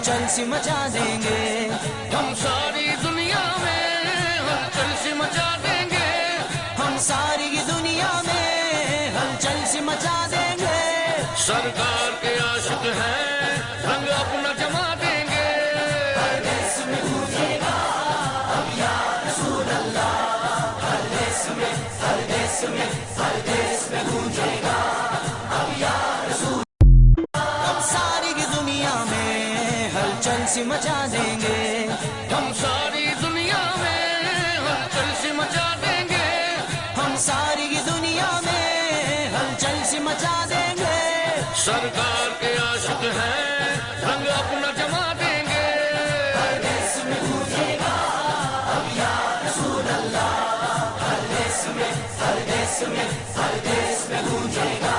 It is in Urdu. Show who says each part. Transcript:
Speaker 1: ہلچل سی مچا دیں گے،
Speaker 2: ہم ساری دنیا میں ہلچل سی مچا دیں گے،
Speaker 1: ہم ساری دنیا میں ہلچل سی مچا دیں گے،
Speaker 2: سرکار کے عاشق ہیں رنگ اپنا جما دیں گے،
Speaker 1: ہر دیس میں گونجے گا اب یا رسول اللہ، ہر دیس میں، ہر دیس میں، ہر دیس میں گونجے گا اب یا رسول اللہ، ہم ساری دنیا میں ہلچل سی مچا دیں گے،
Speaker 2: ہم ساری دنیا میں ہلچل سی مچا دیں گے،
Speaker 1: ہم ساری دنیا میں ہلچل سی مچا دیں گے،
Speaker 2: سرکار کے عاشق ہیں رنگ اپنا جما دیں گے،
Speaker 1: ہر دیس میں گونجے گا اب یا رسول اللہ، ہر دیس میں، ہر دیس میں، ہر دیس میں گونجے گا